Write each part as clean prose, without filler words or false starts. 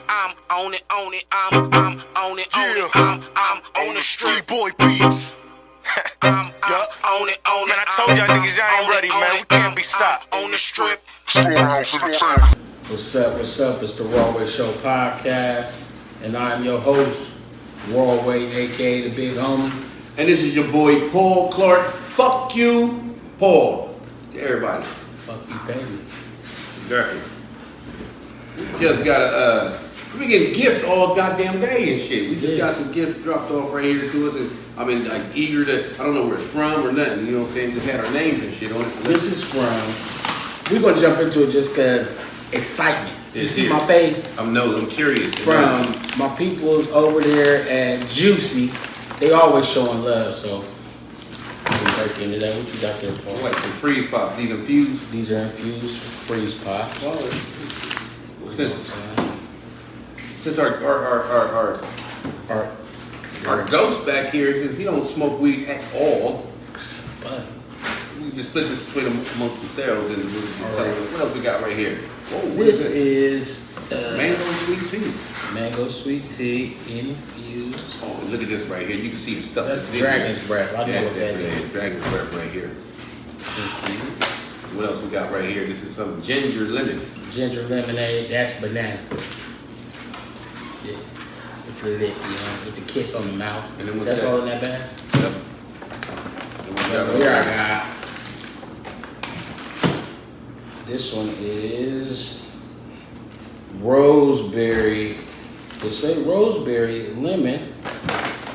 I'm on it, I'm on it, I'm on the street boy beats. I'm on it, man. I told y'all niggas y'all ain't ready, man. We can't be stopped. On the strip. What's up? It's the Rawway Show podcast, and I'm your host, Rawway, aka the Big Homie. And this is your boy Paul Clark. Fuck you, Paul. To everybody. Fuck you, baby. Exactly. We just got we been getting gifts all goddamn day and shit. We just got some gifts dropped off right here to us, and I've been like eager to. I don't know where it's from or nothing. You know what I'm saying? Just had our names and shit on it. This is from. We're gonna jump into it just cause excitement. You see my face? I'm curious. From my peoples over there at Juicy. They always showing love, so we break into that. What you got there, Paul? What, some freeze pop? These infused? These are infused freeze pop. Since our ghost back here, since he don't smoke weed at all, we just split this between them amongst themselves and what else we got right here? Whoa, this is mango sweet tea. Mango sweet tea infused. Oh, look at this right here. You can see the stuff. That's dragon's breath. I know what that is. Dragon's breath right here. Infused. What else we got right here? This is some ginger lemon. Ginger lemonade. That's banana. Yeah. With the lip, with the kiss on the mouth. And then that's all in that bag? Yep. Here I got. This one is roseberry. They say roseberry lemon.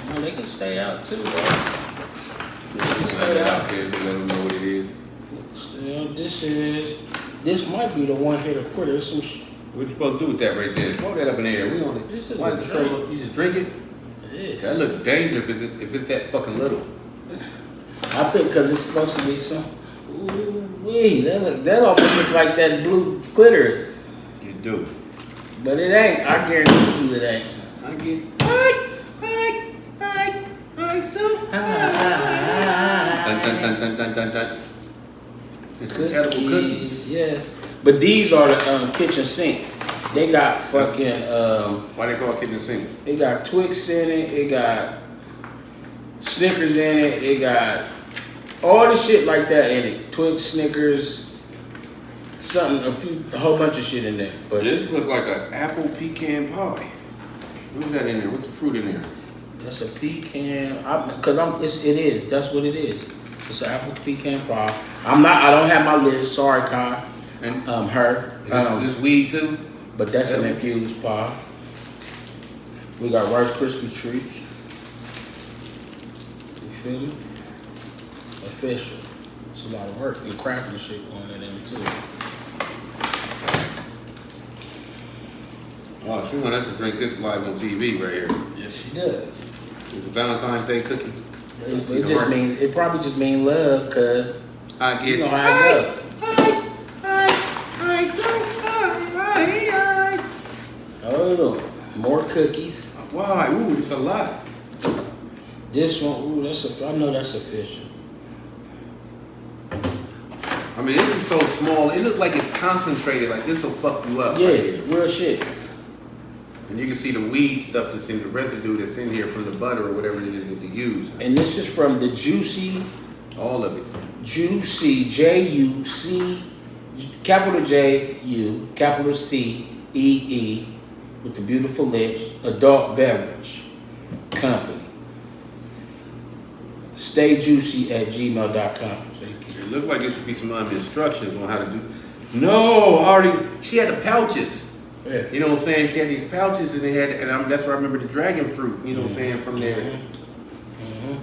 Well, they can stay out too, bro. They can stay out there to let them know what it is. This might be the one hitter quitter. There's some. What you supposed to do with that right there? Throw that up in the air. We on it. This is why is it so? You just drink it? Yeah. That look dangerous if it's that fucking little. I think because it's supposed to be some. Ooh wee, that almost look like that blue glitter. You do. But it ain't. I guarantee you it ain't. I guess. Hi, so. Dun. It's edible cookies. Yes. But these are the kitchen sink. They got fucking. Why they call it kitchen sink? It got Twix in it. It got Snickers in it. It got all the shit like that in it. Twix, Snickers, a whole bunch of shit in there. But this looks like an apple pecan pie. What's that in there? What's the fruit in there? That's a pecan. It is. That's what it is. It's an apple pecan pie. I don't have my list. Sorry, Kai. And her. This weed too? But that's an infused pie. We got Rice Krispie treats. You feel me? Official. It's a lot of work and crafting shit going in them too. Oh, she wants us to drink this live on TV right here. Yes, she does. It's a Valentine's Day cookie. It probably just means love, cause I get you know how it goes. Oh, more cookies. Why? Ooh, it's a lot. This one, I know that's official. I mean, this is so small. It looks like it's concentrated. Like this will fuck you up. Yeah, real shit. And you can see the weed stuff that's in the residue that's in here from the butter or whatever it is that you use. And this is from the Juicy. All of it. Juicy, J-U-C, capital J-U, capital C-E-E, with the beautiful lips, adult beverage company. StayJuicy@gmail.com. So it looked like it should be some instructions on how to do. No, she had the pouches. Yeah. You know what I'm saying? She had these pouches and that's where I remember the dragon fruit, you know what I'm saying, from there. Mm-hmm.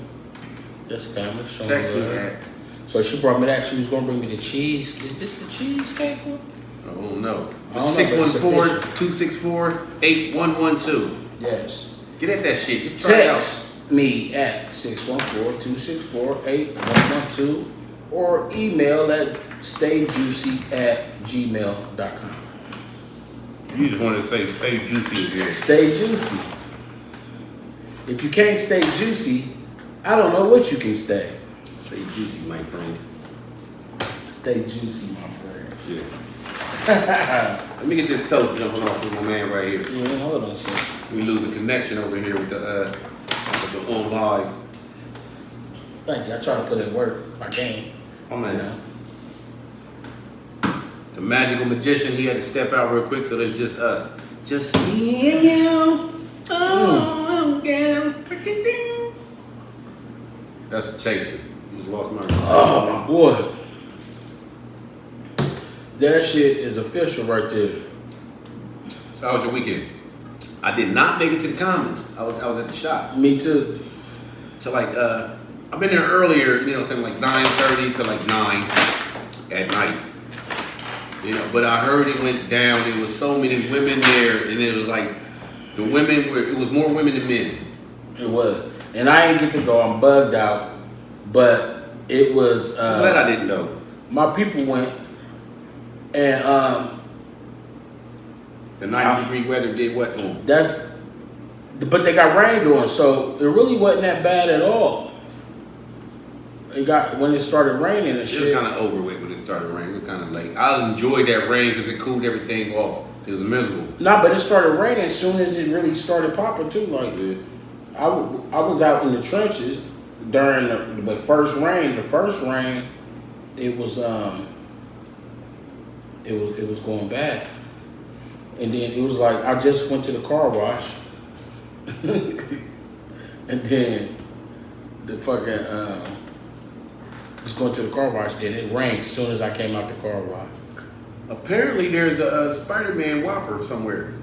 That's family. Text me that. So she brought me that. She was going to bring me the cheese. Is this the cheesecake one? I don't know. 614-264-8112. Yes. Get at that shit. Just try it out. Text me at 614-264-8112 or email at stayjuicy@gmail.com. You just wanted to say stay juicy again. Stay juicy. If you can't stay juicy, I don't know what you can stay. Stay juicy, my friend. Stay juicy, my friend. Yeah. Let me get this toast jumping off with my man right here. Yeah, hold on, shit. We losing connection over here with the on live. Thank you. I try to put in work if I can. Oh man. You know? The magical magician, he had to step out real quick, so there's just us. Just me and you. Oh, yeah. That's a chaser. You just lost my respect. Oh my boy. That shit is official right there. So how was your weekend? I did not make it to the Commons. I was at the shop. Me too. So like, I've been there earlier, you know, something like 9:30 to like 9 at night. You know, but I heard it went down. There was so many women there, and it was like the women were. It was more women than men. It was, and I ain't get to go. I'm bugged out, but it was. I'm glad I didn't know. My people went, and The 90-degree weather did what to them? but they got rained on, so it really wasn't that bad at all. It got when it started raining and It was shit. kind of over with when it started raining. It was kind of late. I enjoyed that rain because it cooled everything off. It was miserable. Nah, but it started raining as soon as it really started popping too. Like, I was out in the trenches during the first rain. The first rain, it was going bad, and then it was like I just went to the car wash, and then the fucking just going to the car wash. Then it rained as soon as I came out the car wash. Apparently, there's a Spider-Man Whopper somewhere.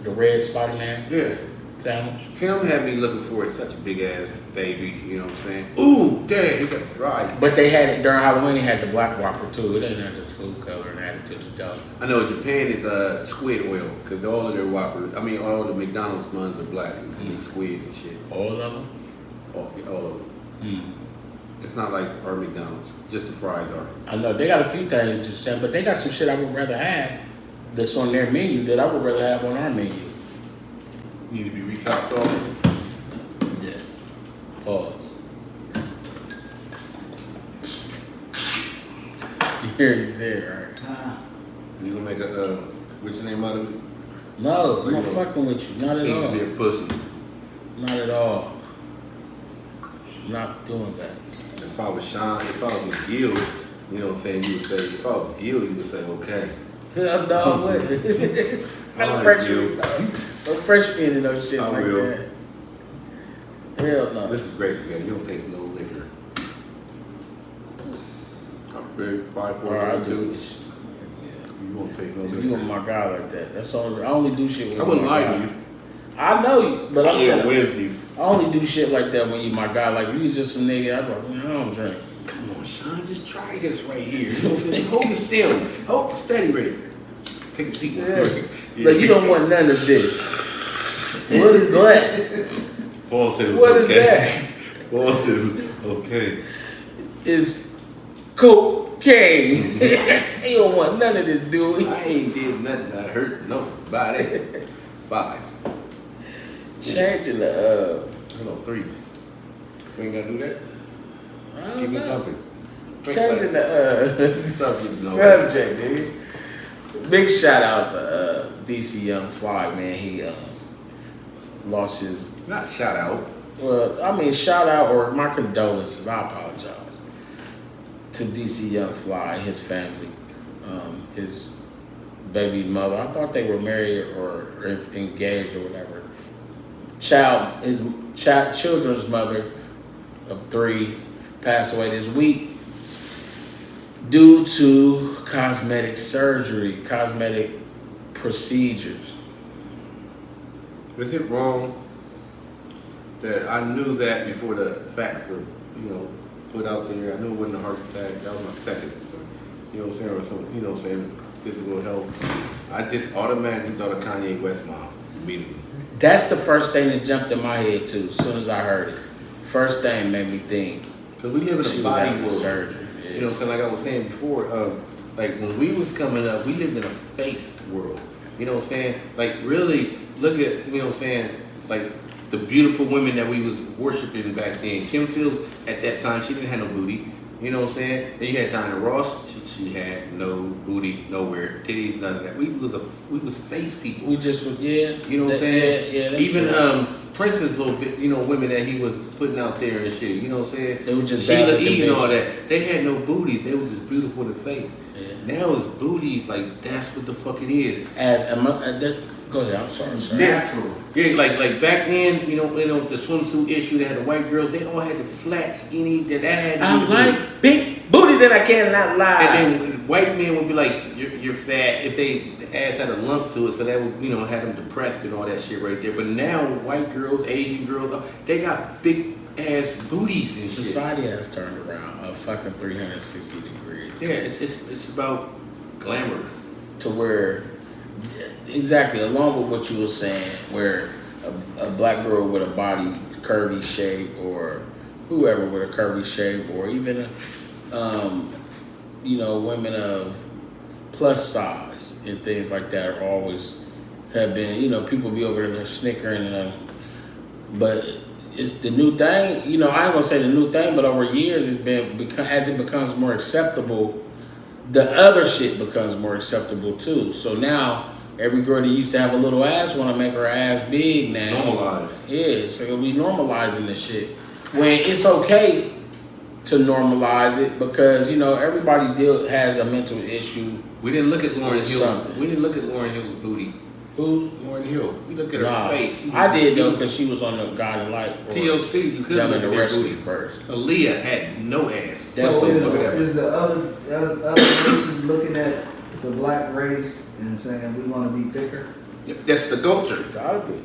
The red Spider-Man Yeah. sandwich. Tim had me looking for it. Such a big ass baby. You know what I'm saying? Ooh, dang, he got dry. But they had it during Halloween. They had the black Whopper too. It didn't have the food color and added to the dough. I know Japan is squid oil because all of their Whoppers. I mean, all the McDonald's ones are black. It's squid and shit. All of them. All of them. Mm. It's not like our McDonald's. Just the fries are. I know they got a few things to say, but they got some shit I would rather have that's on their menu that I would rather have on our menu. Need to be retopped off. Yeah. Pause. You hear he's there, right? You gonna make a what's your name out of it? No, I'm not fucking with you. Not at Seem to all. be a pussy. Not at all. Not doing that. If I was Sean, if I was McGill, you know what I'm saying, you would say, if I was Gill, you would say, okay. Hell no, what? Don't pressure me. Don't pressure me into no shit I like will. that. Hell no. This is great, man. You don't taste no liquor. I'm big, 5, 4, Alright, I'll 2. do You this. Yeah. won't taste no You liquor. are my guy like that. That's all. I only do shit with I wouldn't my lie guy. to you. I know you, but I'm Yeah, saying Wednesdays. I only do shit like that when you my guy. Like you just some nigga. I'm like, man, I don't drink. Come on, Sean, just try this right here. You know what I'm saying? Hold it still. Hold it steady, ready. Take a seat. Yeah. Like you don't want none of this. What is that? Paul said it was What is okay. that? Paul said it was okay. It's cocaine. You don't want none of this, dude. I ain't did nothing that hurt nobody. 5. Changing the Hold on, 3. We ain't gotta do that? I don't Keep me know. pumping. Changing the Subject, no. subject, dude. Big shout out to DC Young Fly, man. He lost his. Not shout out. Well, I mean, shout out or my condolences. I apologize to DC Young Fly and his family, his baby mother. I thought they were married or engaged or whatever. His children's mother of 3 passed away this week due to cosmetic procedures. Is it wrong that I knew that before the facts were, put out there? I knew it wasn't a heart attack. That was my second. You know what I'm saying? Or some, you know what I'm saying? Physical health. I just automatically thought of Kanye West mom immediately. That's the first thing that jumped in my head too. As soon as I heard it, first thing made me think Because we live in she a was body having world. surgery. Yeah. You know what I'm saying? Like I was saying before, like when we was coming up, we lived in a face world. You know what I'm saying? Like really look at, you know what I'm saying, like the beautiful women that we was worshiping back then. Kim Fields at that time, she didn't have no booty. You know what I'm saying? Then you had Diana Ross. She had no booty nowhere, titties, none of that. We was face people. We just yeah. You know what I'm saying? Yeah. Even Prince's little bit, you know, women that he was putting out there and shit. You know what I'm saying? It was just Sheila E. and all that. They had no booties. They was just beautiful in the face. Yeah. Now it's booties. Like that's what the fuck it is. Go ahead. I'm sorry. Natural. Yeah, like back then, you know, the swimsuit issue. They had the white girls. They all had the flat, skinny. That had. I like big booties, and I cannot lie. And then white men would be like, "You're fat." If the ass had a lump to it, so that would, you know, have them depressed and all that shit right there. But now white girls, Asian girls, they got big ass booties and shit. Society has turned around a fucking 360 degrees. Yeah, it's about glamour. To where, exactly, along with what you were saying, where a black girl with a body curvy shape, or whoever with a curvy shape, or even you know, women of plus size and things like that are always have been, you know, people be over there snickering, but it's the new thing. You know, I ain't gonna say the new thing, but over years it's been as it becomes more acceptable, the other shit becomes more acceptable too. So now every girl that used to have a little ass want to make her ass big now. Normalized. Yeah, so we normalizing this shit when it's okay to normalize it, because you know everybody has a mental issue. We didn't look at Lauryn Hill. Something. We didn't look at Lauryn Hill's booty. Who? Lauryn Hill. We looked at her Nah, face. I did though, because she was on the Guiding Light. or TLC. You couldn't Young look and at the their Restless booty. first. Aaliyah had no ass. So Definitely look at that. is the other races looking at the black race and saying we want to be thicker? That's the culture. Gotta be.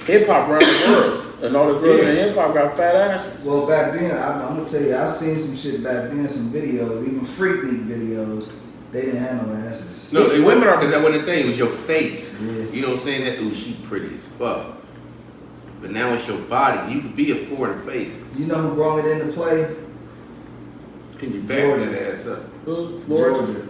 Hip hop around the world, and all the girls in hip hop got fat asses. Well, back then, I'm gonna tell you, I seen some shit back then, some videos, even Freaknik videos. They didn't have no asses. No, they Women are- because that wasn't the thing. It was your face. Yeah. You know what I'm saying? That ooh, she pretty as fuck. But now it's your body. You could be a foreign face. You know who brought it into play? Can you back Georgia. that ass up? Who? Florida.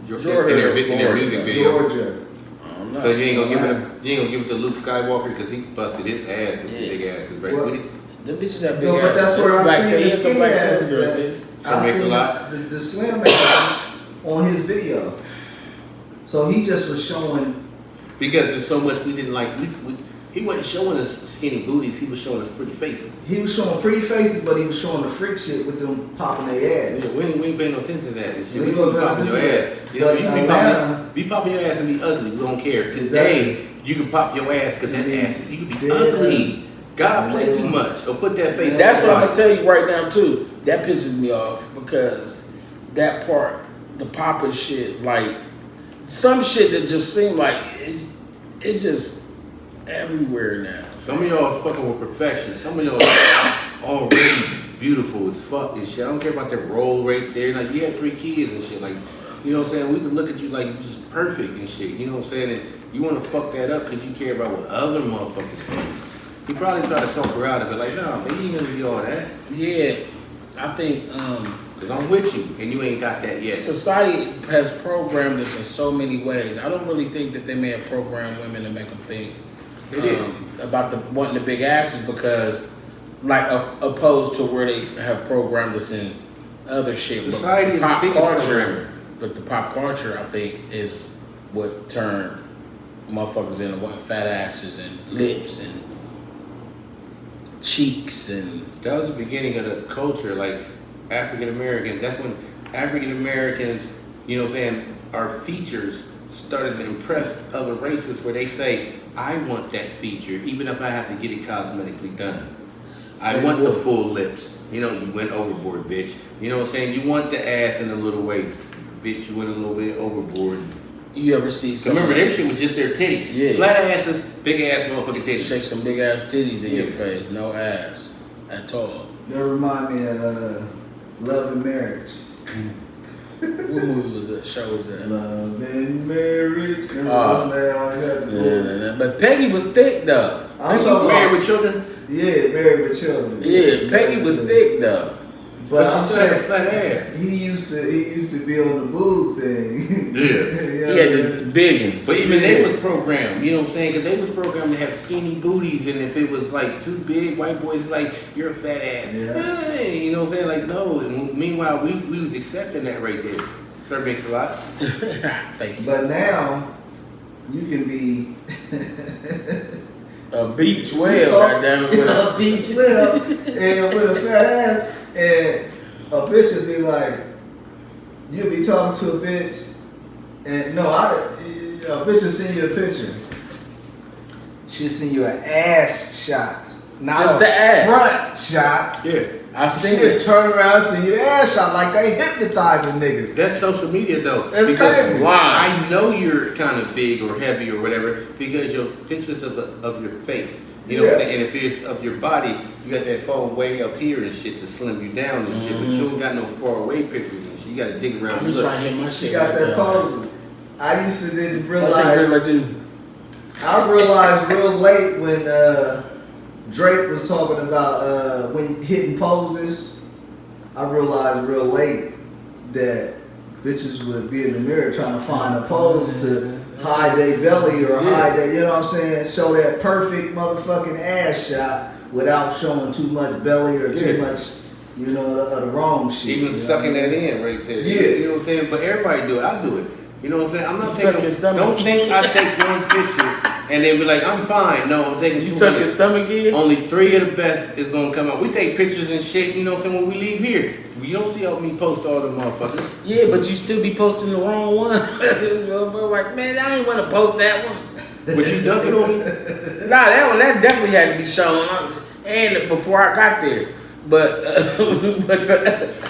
Georgia. In their Florida. music video. Georgia. I don't know. So you ain't gonna give it to Luke Skywalker because he busted his ass with some big asses, right? Well, With it. Them bitches have big No, but that's asses. where I Black seen the titties, some skinny black asses titties, girl, at. bitch. So I makes a seen lot. the slim asses on his video. So he just was showing. Because there's so much we didn't like. He wasn't showing us skinny booties. He was showing us pretty faces. He was showing pretty faces, but he was showing the freak shit with them popping their ass. We ain't paying no attention to that. And shit. We We ain't see you paying popping your attention ass. to You know, that. you But can Atlanta- be popping your ass and be ugly. We don't care. Today, you can pop your ass because that ass, you can be Yeah. ugly. God play Yeah. too much or put that face. That's on what I'm your gonna tell you right now too. That pisses me off, because that part, the popping shit, like some shit that just seemed like it's just everywhere now. Some of y'all is fucking with perfection. Some of y'all is already beautiful as fuck and shit. I don't care about that roll right there. Like you had 3 kids and shit. Like, you know what I'm saying? We can look at you like you just perfect and shit. You know what I'm saying? And you want to fuck that up because you care about what other motherfuckers think. He probably tried to talk her out of it. Like, nah, man, you ain't gonna be all that. Yeah, I think Cause I'm with you and you ain't got that yet. society has programmed us in so many ways. I don't really think that they may have programmed women to make them think They did. about wanting the big asses, because like opposed to where they have programmed us in other shit. But Society is the pop biggest culture, programmer. but the pop culture, I think, is what turned motherfuckers into what fat asses and lips and cheeks and That was the beginning of the culture, like African American. That's when African Americans, you know what I'm saying, our features started to impress other races where they say, I want that feature, even if I have to get it cosmetically done. I want the full lips. You know, you went overboard, bitch. You know what I'm saying? You want the ass and the little waist. Bitch, you went a little bit overboard. you ever see some Remember, their shit was just their titties. Yeah. Flat asses, big ass motherfucking titties. shake some big ass titties in your Yeah. face, no ass at all. That remind me of Love and Marriage. What movie was that? Show was that? Love and Marriage. Remember Oh. what's that always had the Yeah, but Peggy was thick though. I'm You talking married about, with children? yeah, Married with Children. Yeah, Peggy was thick though. But I'm she still had a saying flat ass. he used to be on the boob thing. Yeah. He had the biggins. But even they was programmed, you know what I'm saying? Because they was programmed to have skinny booties, and if it was like too big, white boys be like, "You're a fat ass." Yeah. Hey, you know what I'm saying? Like no. And meanwhile, we was accepting that right there. Sir makes a lot. Thank you. But now you can be A beach whale, goddamn it. a beach whale and with a fat ass, and a bitch would be like, you'll be talking to a bitch, and a bitch will send you a picture. She'll send you an ass shot, not Just a the ass. front shot. Yeah. I seen She'll it. turn around and send you the ass shot like they hypnotizing niggas. That's social media though. That's because crazy. Why? I know you're kind of big or heavy or whatever because your pictures of your face. You know what I'm Yeah. saying? And if it's of your body, you got that phone way up here and shit to slim you down and shit. But you don't got no far away pictures and shit. You got to dig around I'm and just look. trying to hit my She shit. got right that there. pose. I used to didn't I realize. I realized real late when Drake was talking about when hitting poses. I realized real late that bitches would be in the mirror trying to find a pose to hide their belly or hide their, you know what I'm saying, show that perfect motherfucking ass shot without showing too much belly or too much, you know, the wrong shit. Even you know sucking what I that mean? in right there. Yeah. You know what I'm saying? But everybody do it. I do it. You know what I'm saying? I'm not You suck taking. your stomach. Don't think I take one picture and they be like, I'm fine. No, I'm taking You 200. suck your stomach in? Only 3 of the best is gonna come out. We take pictures and shit, you know what I'm saying, when we leave here. You don't see me post all them motherfuckers. Yeah, but you still be posting the wrong one. Like, man, I ain't want to post that one. But you dunking on me? Nah, that definitely had to be shown. And before I got there. But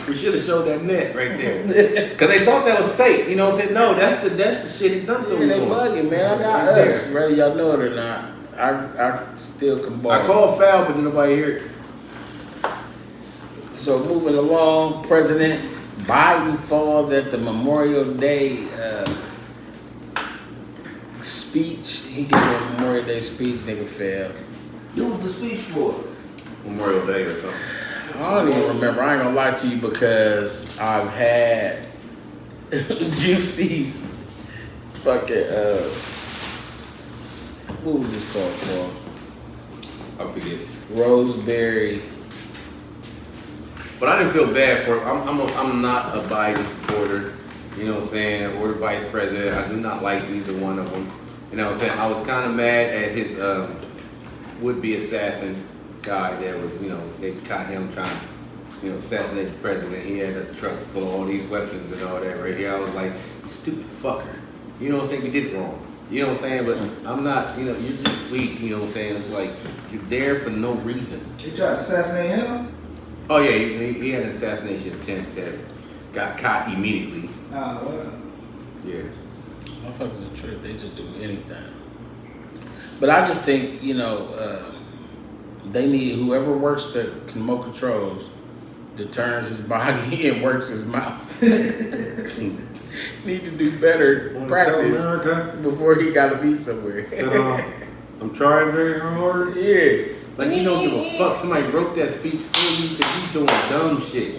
We should have showed that net right there. Cause they thought that was fake. You know what I'm saying? No, that's the shit he dunked on. they bugging, man. I got Right us. there. Whether y'all know it or not. I still can ball. I called foul, but nobody heard it. So moving along, President Biden falls at the Memorial Day speech. He gave a Memorial Day speech, nigga fell. What was the speech for? Memorial Day or something. I don't even remember. I ain't gonna lie to you because I've had Juicy's fucking what was this called for? I forget. Roseberry. But I didn't feel bad for I'm not a Biden supporter, you know what I'm saying, or the vice president. I do not like either one of them. You know what I'm saying? I was kind of mad at his would-be assassin guy that was, you know, they caught him trying to, you know, assassinate the president. He had a truck full of all these weapons and all that right here. I was like, you stupid fucker. You know what I'm saying? You did it wrong. You know what I'm saying? But I'm not, you know, you're just weak, you know what I'm saying? It's like, you're there for no reason. They tried to assassinate him? Oh yeah, he had an assassination attempt that got caught immediately. Oh, well. Yeah. Motherfuckers are trip. They just do anything. But I just think, you know, they need whoever works the remote controls that turns his body and works his mouth. Need to do better practice before he got to be somewhere. I'm trying very hard. Yeah. Like you don't give a fuck. Somebody wrote that speech for you because you doing dumb shit.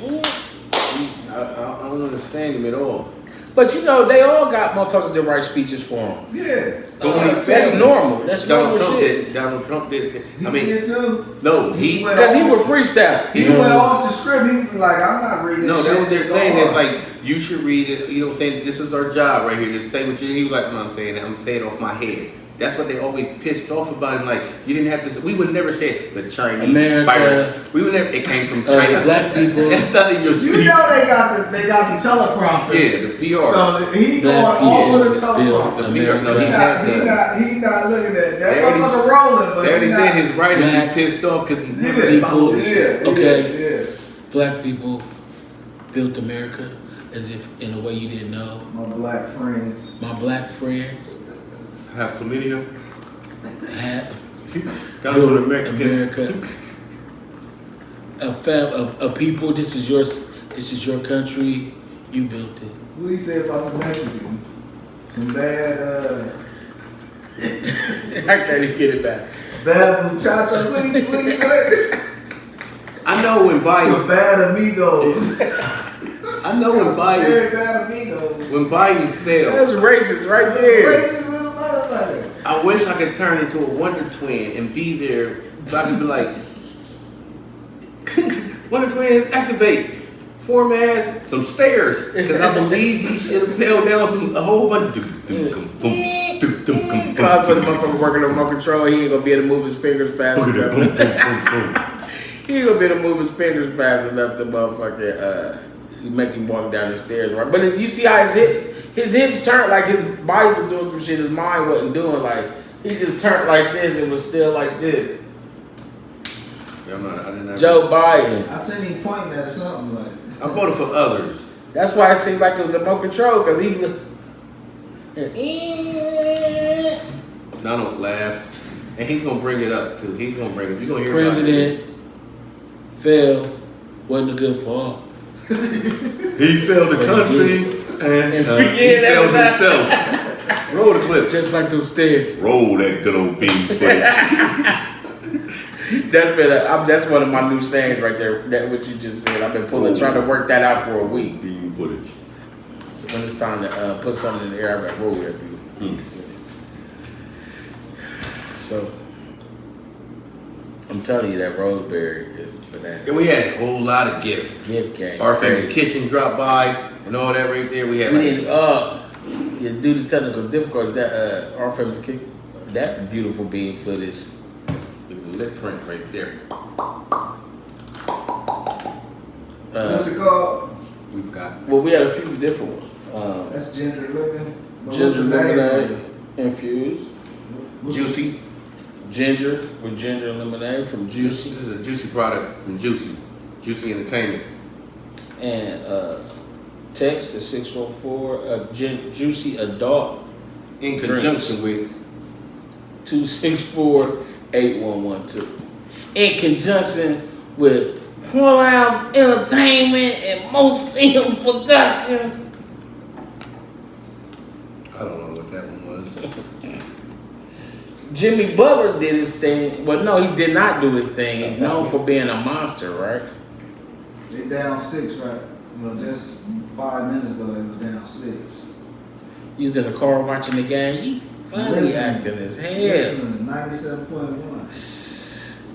I don't understand him at all. But you know, they all got motherfuckers that write speeches for them. Yeah. That's normal. That's Donald normal Trump shit. did. Donald Trump did. Say, He I mean, did too. no, he. went Because he off. would freestyle. He went off the script. He was like, I'm not reading No, this that shit. was their Go thing. on. It's like you should read it. You know what I'm saying? This is our job right here to say what you. He was like, no, I'm saying it. I'm saying it off my head. That's what they always pissed off about him. Like you didn't have to. Say, we would never say the Chinese America, virus. We would never. It came from China. black people. That's not in your You speech. know they got the teleprompter. Yeah, the PR. So he Black going off people of the teleprompter. The PR. No, he America. has the. He not looking at that. They already- Motherfucker rolling, but They already he said not. his writers Black be pissed off because he never Yeah, followed the shit. yeah, Okay. yeah. Black people built America as if in a way you didn't know. My black friends. My black friends Have chlamydia. have Got built from the Mexicans. America. A people. This is yours. This is your country. You built it. What he say about the Mexican? Some bad, I can't even get it back. bad muchachos. What he say? I know when Some Biden. bad amigos. I know when Very Biden. bad amigos. When Biden failed. That's racist right there. Racist little motherfucker. I wish I could turn into a Wonder Twin and be there so I could be like, Wonder Twins activate. Form as some stairs because I believe he should have fell down a whole bunch of. Cause of the motherfucker working on remote control, he ain't gonna be able to move his fingers fast enough. He ain't gonna be able to move his fingers fast enough to motherfucking make him walk down the stairs, right? But if you see how his hips turned, like his body was doing some shit his mind wasn't doing. Like he just turned like this and was still like this. Yeah, I didn't have Joe Biden. I seen him pointing at something like. I voted for others. That's why it seemed like it was remote control because he. Now don't laugh. And he's gonna bring it up too. He's gonna bring it. You're gonna hear President failed, wasn't a good fall. He failed the country and he that failed was himself. Roll the clip. Just like those stairs. Roll that good old bean footage. That's one of my new sayings right there. That what you just said. I've been trying to work that out for a week. Bean footage. When it's time to put something in the air, I got roll that. So I'm telling you that Roseberry is banana. And we had a whole lot of gifts. Gift game. Our famous kitchen dropped by and all that right there. We had We like, didn't due to technical difficulties that our family kick that beautiful bean footage. the lip print right there. What's it called? We've got Well, we had a few different ones. That's ginger living. Ginger lemonade infused. Juicy. Ginger with ginger and lemonade from This Juicy. is a Juicy product from Juicy. Juicy Entertainment. And text to 614 Juicy Adult In Drinks. conjunction with 264-8112. In conjunction with Full Out Entertainment and Most Film Productions. I don't know what that one was. Jimmy Butler did his thing. Well, no, he did not do his thing. He's known for being a monster, right? They down 6, right? Well, just 5 minutes ago they was down 6. He was in the car watching the game. He funny acting as hell. Listen, 97.1.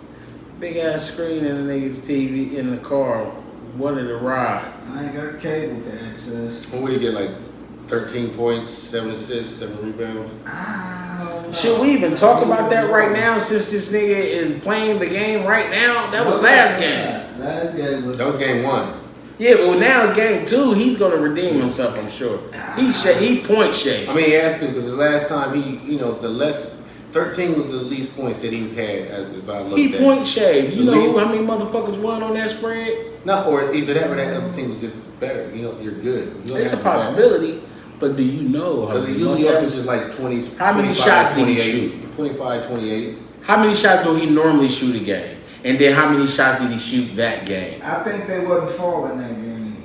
Big ass screen in the nigga's TV in the car. Wanted to ride. I ain't got cable access. What would he get, like 13 points, 7 assists, 7 rebounds? I don't know. Should we even talk about that right now since this nigga is playing the game right now? That was last game. Last game was. That was game 1. Yeah, but now it's game 2. He's gonna redeem himself, I'm sure. He point shade. I mean, he has to because the last time he, the less 13 was the least points that he had if I looked He at. point shade. You The know least- how many motherfuckers won on that spread? No, or either that or that other thing was just better. You're good. You don't It's a have to be bad. possibility, but do you know how Because many it usually averages motherfuckers? like 20, How many 25, shots did he 28, shoot? 25, 28. How many shots do he normally shoot a game? And then how many shots did he shoot that game? I think they wasn't falling that game.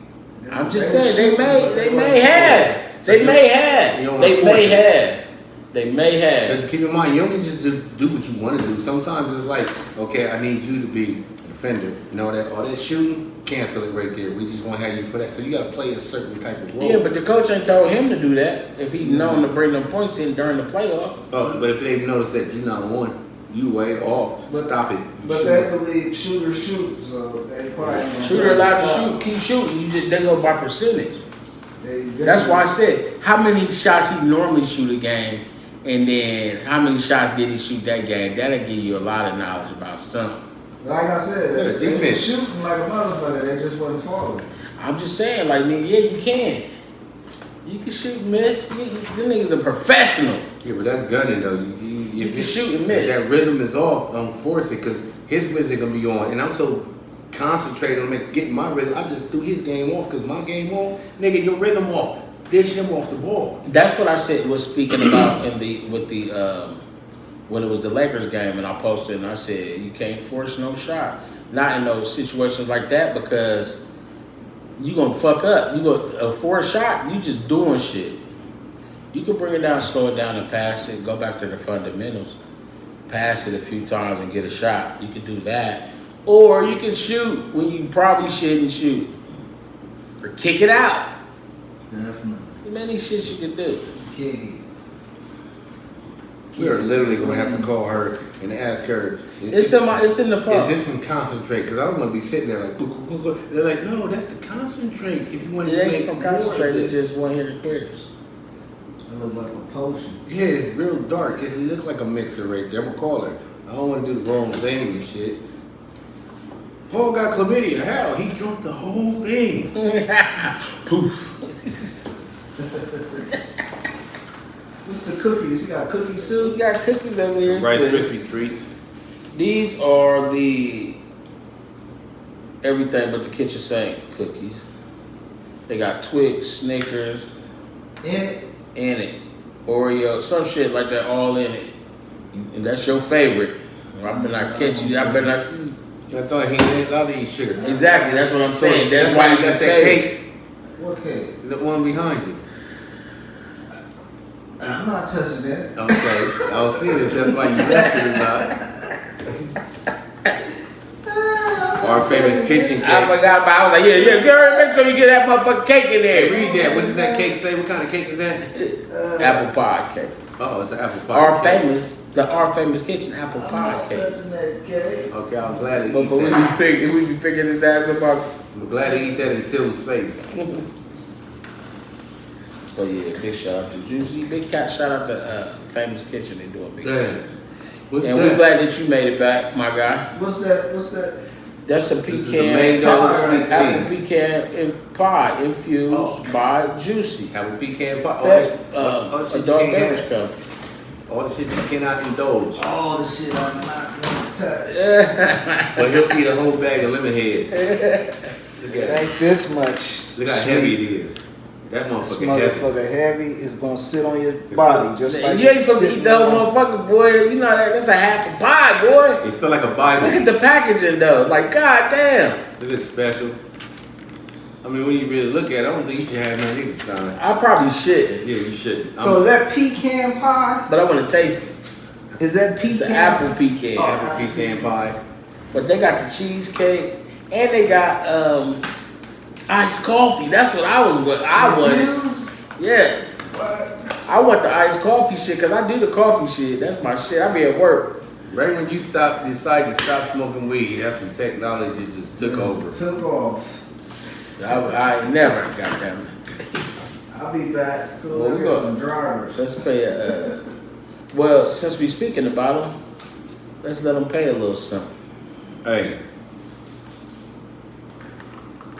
I'm just They saying was they shooting, but may have. They may have. You don't They wanna may force it. have. They may have. But keep in mind, you don't just do what you want to do. Sometimes it's like, okay, I need you to be a defender. You know that all that shooting, cancel it right there. We just want to have you for that. So you got to play a certain type of role. Yeah, but the coach ain't told him to do that. If he's known to bring them points in during the playoff. But if they notice that you're not on, you way off. But- Stop it. You But shoot. they believe shooters shoot, so they probably gonna Shooter allowed to stop. shoot, keep shooting. They go by percentage. They That's why I said how many shots he normally shoot a game, and then how many shots did he shoot that game. That'll give you a lot of knowledge about something. Like I said, Yeah, they was defense. shooting like a motherfucker. They just wasn't falling. I'm just saying, like, nigga, yeah, you can. You can shoot and miss. Them niggas are professional. Yeah, but that's gunning though. You can shoot and if miss. that rhythm is off, don't force it because his rhythm gonna be on. And I'm so concentrated on getting my rhythm. I just threw his game off because my game off. Nigga, your rhythm off. Dish him off the ball. That's what I said was speaking about when it was the Lakers game, and I posted and I said you can't force no shot, not in those situations like that because you gonna fuck up. You go a forced shot, you just doing shit. You can bring it down, slow it down, and pass it. Go back to the fundamentals. Pass it a few times and get a shot. You can do that, Or you can shoot when you probably shouldn't shoot. Or kick it out. Definitely. Many shits you can do. Kick it. We're literally gonna have to call her and ask her. It's in the phone. Is this from concentrate? Because I don't want to be sitting there like. They're like, no, that's the concentrate. If you want to It make ain't from more of concentrate, it's this. just one hitter quitters. It look like a potion. Yeah, it's real dark. It look like a mixer right there. I'm gonna call her. I don't want to do the wrong thing and shit. Paul got chlamydia. Hell, he drunk the whole thing. Poof. What's the cookies? You got cookies We too? got cookies over here. Rice too. Krispie treats. These are the everything but the kitchen sink cookies. They got Twix, Snickers In it? in it, Oreo, some shit like that, all in it. And that's your favorite. I better not catch you. I better not see. I thought he didn't love to eat sugar. Exactly, that's what I'm saying. That's why you it's got his that favorite. cake. What cake? The one behind you. I'm not touching that. Okay, I was seeing if that's why you left it or not. Our famous kitchen cake. I forgot about. I was like, yeah, girl, make sure you get that motherfucking cake in Hey, there. read that. What does that cake say? What kind of cake is that? Apple pie cake. Oh, it's an apple pie. cake. Our famous kitchen apple I'm pie not cake. touching that cake. Okay, I'm glad to But eat we that. be picking his ass up. I'm glad to eat that in Tim's face. But yeah, big shout out to Juicy. Big cat shout out to Famous Kitchen. They doing big. Damn. What's And that? we're glad that you made it back, my guy. What's that? That's a This is the pecan mango pie, sweet apple tea. pecan pie infused Oh. by Juicy. Apple pecan pie. That's Shit adult you can't beverage have. company. All the shit you cannot indulge. All the shit I'm not gonna touch. But he'll eat a whole bag of lemon heads. Look It at ain't this much. Look how sweet. heavy it is. That This motherfucker heavy. motherfucker heavy is gonna sit on your body just like You ain't it's supposed to eat sitting the whole on- motherfucker, boy. You know that's a half a pie, boy. It feel like a Bible. Look at the packaging though. Like, goddamn. Look at special. I mean, when you really look at it, I don't think you should have none either, son. I probably shouldn't, Yeah, you shouldn't. So is that pecan pie? but I want to taste it. Is that It's pecan? the apple pecan. Oh. Apple pecan pie. But they got the cheesecake and they got iced coffee. That's what I wanted. Infused? Yeah. What? I want the iced coffee shit because I do the coffee shit. That's my shit. I be at work. Right when you decide to stop smoking weed, that's when technology just took over. Took off. I ain't never got that. I'll be back. So Well, look we at go. some drivers. Let's pay well, since we speaking about them, let's let them pay a little something. Hey,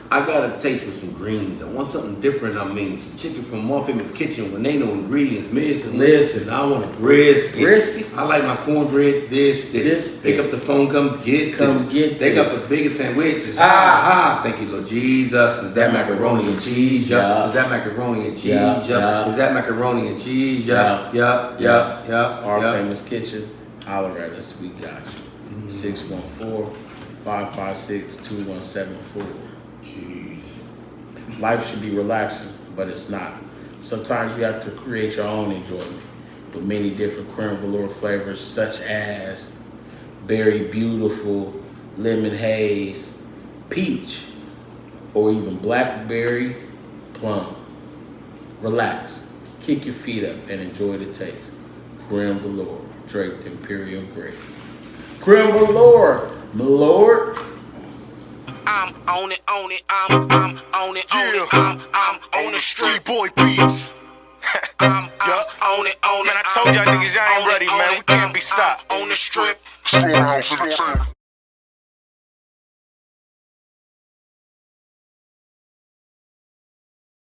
I got a taste for some greens. I want something different. I mean, some chicken from More Famous Kitchen when they know ingredients. Listen, I want a brisket. Brisket? I like my cornbread this. Pick up the phone, come get They got the biggest sandwiches. Thank you, Lord Jesus. Is that macaroni and cheese? Yeah. Is that macaroni and cheese? Yeah. Is that macaroni and cheese? Yeah. Yeah. Our Famous Kitchen, holler at us. We got you. 614-556-2174. Jeez. Life should be relaxing, but it's not. Sometimes you have to create your own enjoyment with many different creme velour flavors such as berry beautiful, lemon haze, peach, or even blackberry plum. Relax, kick your feet up and enjoy the taste. Creme velour, draped imperial gray. Creme velour, my lord. I'm on it, I'm on it, I'm on the street boy beats. I'm on it, man. I told y'all niggas y'all ain't ready, man. We can't be stopped on the strip.